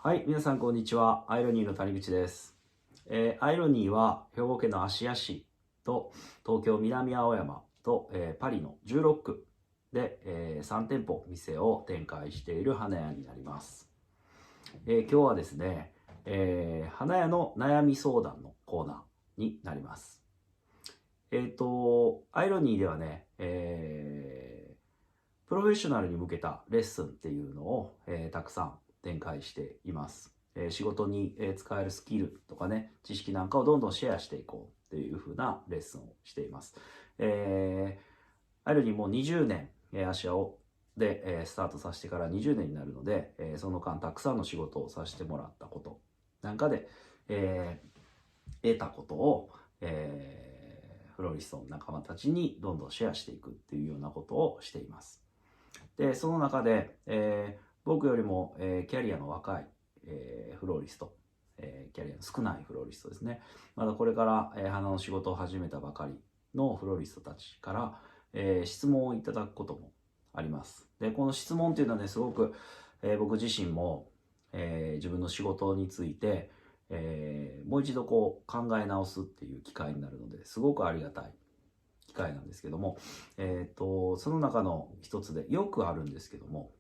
はい、皆さんこんにちは。アイロニーの谷口です。アイロニーは兵庫県の芦屋市と東京南青山と、パリの16区で、3店舗店を展開している花屋になります。今日はですね、花屋の悩み相談のコーナーになります。アイロニーではね、プロフェッショナルに向けたレッスンっていうのを、たくさん展開しています。仕事に使えるスキルとかね、知識なんかをどんどんシェアしていこうっていう風なレッスンをしています。あるにもう20年、芦屋をで、スタートさせてから20年になるので、その間たくさんの仕事をさせてもらったことなんかで、得たことを、フロリストの仲間たちにどんどんシェアしていくっていうようなことをしています。で、その中で、僕よりも、キャリアの若い、フローリスト、キャリアの少ないフローリストですね。まだこれから、花の仕事を始めたばかりのフローリストたちから、質問をいただくこともあります。で、この質問っていうのはね、すごく、僕自身も、自分の仕事について、もう一度こう考え直すっていう機会になるので、すごくありがたい機会なんですけども、その中の一つでよくあるんですけども、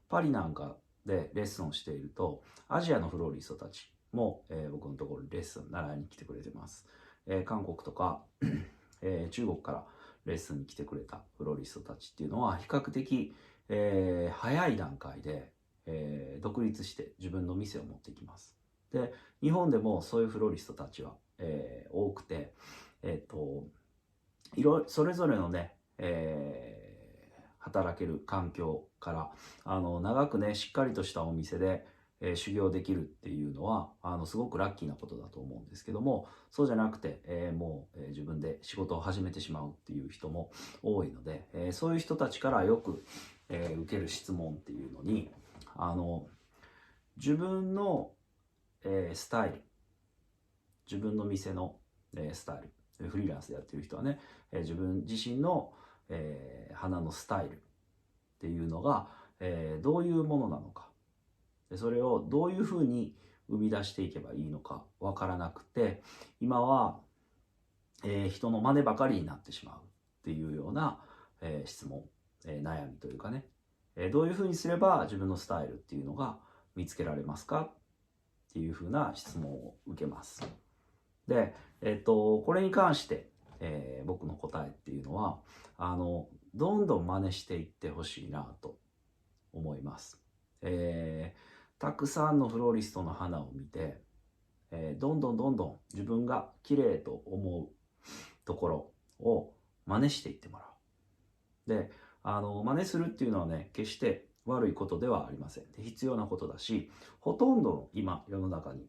パリなんかでレッスンをしていると、アジアのフローリストたちも、僕のところにレッスン習いに来てくれてます。韓国とか、中国からレッスンに来てくれたフローリストたちっていうのは比較的、早い段階で、独立して自分の店を持ってきます。で、日本でもそういうフローリストたちは、多くて、それぞれのね、働ける環境から長くねしっかりとしたお店で、修行できるっていうのはすごくラッキーなことだと思うんですけども、そうじゃなくて、もう、自分で仕事を始めてしまうっていう人も多いので、そういう人たちからよく、受ける質問っていうのに自分の、スタイル、自分の店の、スタイル、フリーランスでやってる人はね、自分自身の、花のスタイルっていうのが、どういうものなのか、それをどういうふうに生み出していけばいいのかわからなくて、今は、人の真似ばかりになってしまうっていうような、質問、悩みというかね、どういうふうにすれば自分のスタイルっていうのが見つけられますかっていうふうな質問を受けます。で、これに関して、僕の答えっていうのはどんどん真似していってほしいなと思います。たくさんのフローリストの花を見て、どんどんどんどん自分が綺麗と思うところを真似していってもらう。で、真似するっていうのはね、決して悪いことではありません。で、必要なことだし、ほとんどの今世の中に、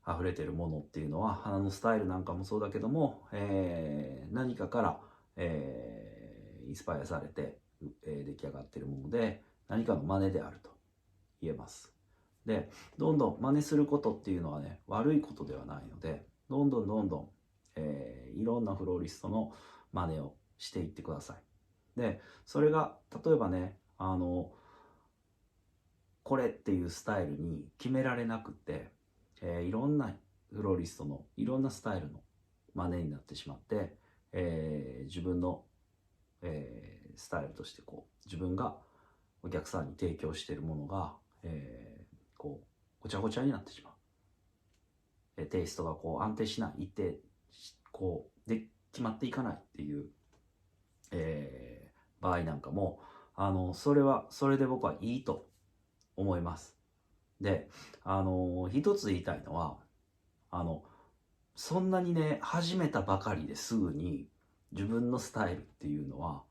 溢れてるものっていうのは、花のスタイルなんかもそうだけども、何かから、インスパイアされて、出来上がってるもので、何かの真似であると言えます。で、どんどん真似することっていうのはね、悪いことではないので、どんどんどんどん、いろんなフローリストの真似をしていってください。で、それが例えばね、これっていうスタイルに決められなくて、いろんなフローリストのいろんなスタイルの真似になってしまって、自分の、スタイルとしてこう自分がお客さんに提供しているものが、こうごちゃごちゃになってしまう、テイストがこう安定しない、一定こうで決まっていかないっていう、場合なんかもそれはそれで僕はいいと思います。で、一つ言いたいのは、そんなにね、始めたばかりですぐに自分のスタイルっていうのは、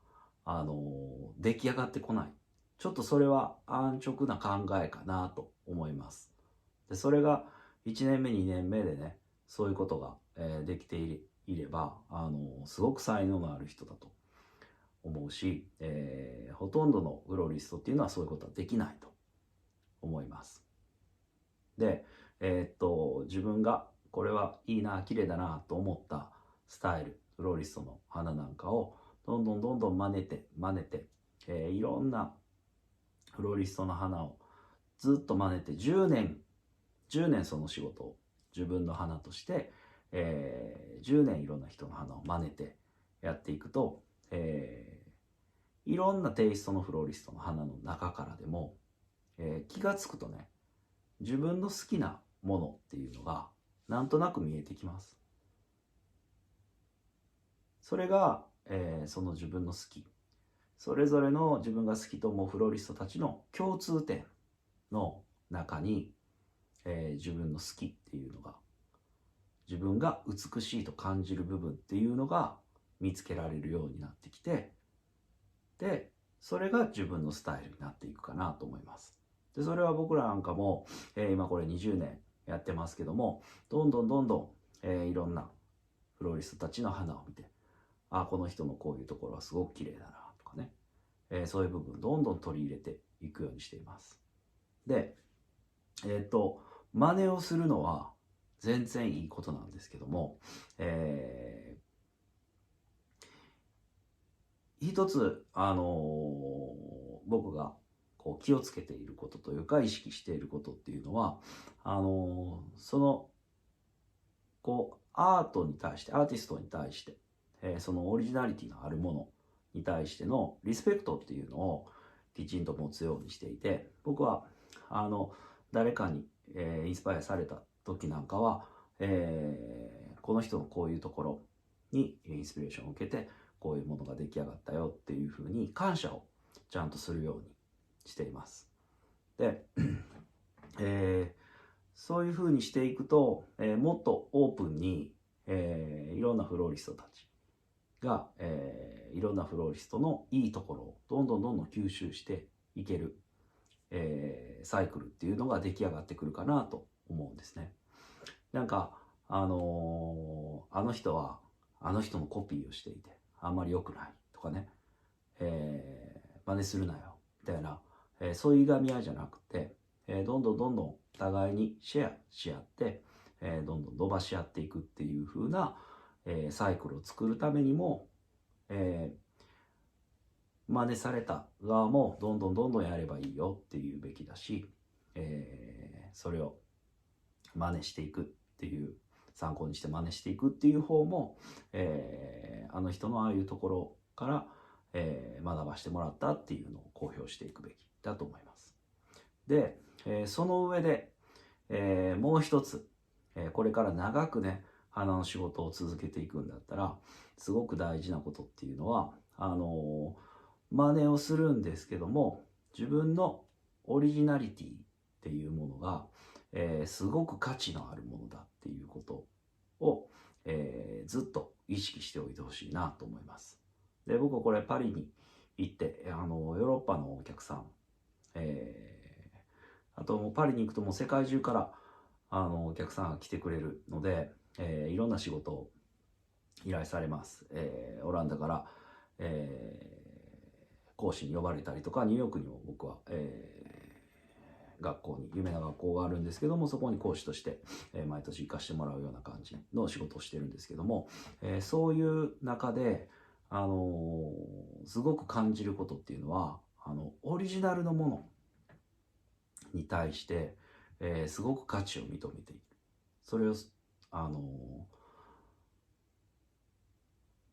出来上がってこない。ちょっとそれは安直な考えかなと思います。で、それが1年目、2年目でね、そういうことが、できていれば、すごく才能のある人だと思うし、ほとんどのフローリストっていうのはそういうことはできないと思います。で、自分がこれはいいな、綺麗だなと思ったスタイル、フローリストの花なんかをどんどんどんどん真似て、いろんなフロリストの花をずっと真似て10年その仕事を自分の花として、10年いろんな人の花を真似てやっていくと、いろんなテイストのフロリストの花の中からでも、気がつくとね、自分の好きなものっていうのがなんとなく見えてきます。それが、その自分の好き、それぞれの自分が好きと思うフロリストたちの共通点の中に、自分の好きっていうのが、自分が美しいと感じる部分っていうのが見つけられるようになってきて、でそれが自分のスタイルになっていくかなと思います。でそれは僕らなんかも、今これ20年やってますけども、どんどん、いろんなフロリストたちの花を見て、あ、この人のこういうところはすごく綺麗だなとかね、そういう部分どんどん取り入れていくようにしています。で真似をするのは全然いいことなんですけども、一つ、僕がこう気をつけていることというか意識していることっていうのは、そのこうアートに対して、アーティストに対して、そのオリジナリティのあるものに対してのリスペクトっていうのをきちんと持つようにしていて、僕は誰かに、インスパイアされた時なんかは、この人のこういうところにインスピレーションを受けてこういうものが出来上がったよっていうふうに感謝をちゃんとするようにしています。で、そういうふうにしていくと、もっとオープンに、いろんなフローリストたちが、いろんなフローリストのいいところをどんどん吸収していける、サイクルっていうのが出来上がってくるかなと思うんですね。なんかあの人はあの人のコピーをしていてあんまり良くないとかね、真似するなよみたいな、そういういがみ合いじゃなくて、どんどん互いにシェアし合って、どんどん伸ばし合っていくっていう風な、サイクルを作るためにも、真似された側もどんどんやればいいよっていうべきだし、それを真似していくっていう、参考にして真似していくっていう方も、あの人のああいうところから、学ばしてもらったっていうのを公表していくべきだと思います。で、その上で、もう一つ、これから長くね花の仕事を続けていくんだったらすごく大事なことっていうのは、真似をするんですけども、自分のオリジナリティっていうものが、すごく価値のあるものだっていうことを、ずっと意識しておいてほしいなと思います。で、僕はこれパリに行ってヨーロッパのお客さん、あともうパリに行くともう世界中からお客さんが来てくれるので、いろんな仕事を依頼されます。オランダから、講師に呼ばれたりとか、ニューヨークにも僕は、学校に有名な学校があるんですけども、そこに講師として、毎年行かしてもらうような感じの仕事をしてるんですけども、そういう中で、すごく感じることっていうのはオリジナルのものに対して、すごく価値を認めている。それを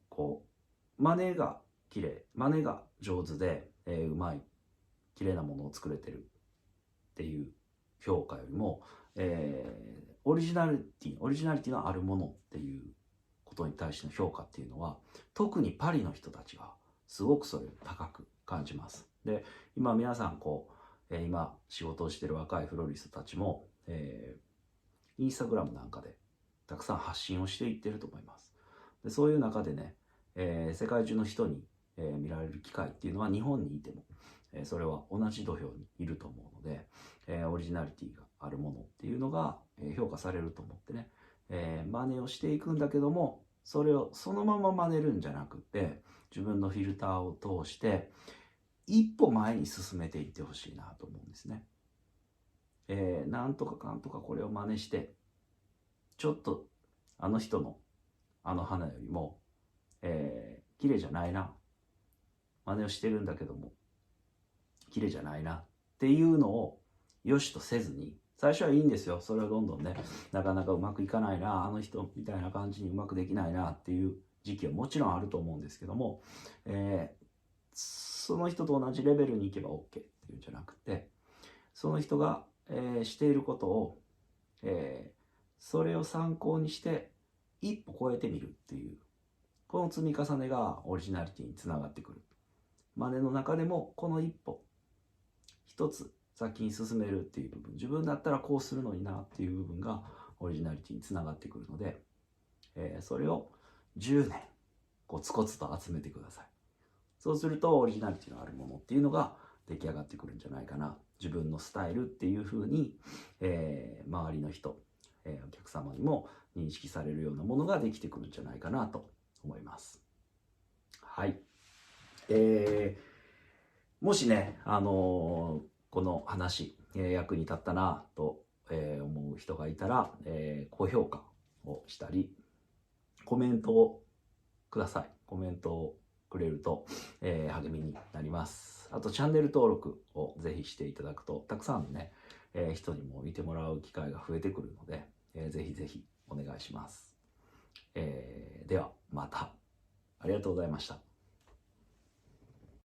こう真似が綺麗、真似が上手で、うまい綺麗なものを作れてるっていう評価よりも、オリジナリティのあるものっていうことに対しての評価っていうのは、特にパリの人たちがすごくそれを高く感じます。で、今皆さん今仕事をしている若いフロリストたちも、インスタグラムなんかでたくさん発信をしていってると思います。でそういう中でね、世界中の人に、見られる機会っていうのは日本にいても、それは同じ土俵にいると思うので、オリジナリティがあるものっていうのが、評価されると思ってね、真似をしていくんだけども、それをそのまま真似るんじゃなくて、自分のフィルターを通して一歩前に進めていってほしいなと思うんですね。なんとかかんとかこれを真似してちょっとあの人のあの花よりも、綺麗じゃないな、真似をしてるんだけども綺麗じゃないなっていうのを良しとせずに、最初はいいんですよ。それはどんどんね、なかなかうまくいかないな、あの人みたいな感じにうまくできないなっていう時期はもちろんあると思うんですけども、その人と同じレベルに行けば OK っていうんじゃなくて、その人が、していることを、それを参考にして一歩超えてみるっていう、この積み重ねがオリジナリティにつながってくる。マネの中でもこの一歩一つ先に進めるっていう部分、自分だったらこうするのになっていう部分がオリジナリティにつながってくるので、それを10年コツコツと集めてください。そうするとオリジナリティのあるものっていうのが出来上がってくるんじゃないかな。自分のスタイルっていう風に、周りの人、お客様にも認識されるようなものができてくるんじゃないかなと思います。はい。もしね、この話、役に立ったなと、思う人がいたら、高評価をしたり、コメントをください。コメントをくれると、励みになります。あとチャンネル登録をぜひしていただくと、たくさんのね、人にも見てもらう機会が増えてくるので、ぜひぜひお願いします。ではまた。ありがとうございました。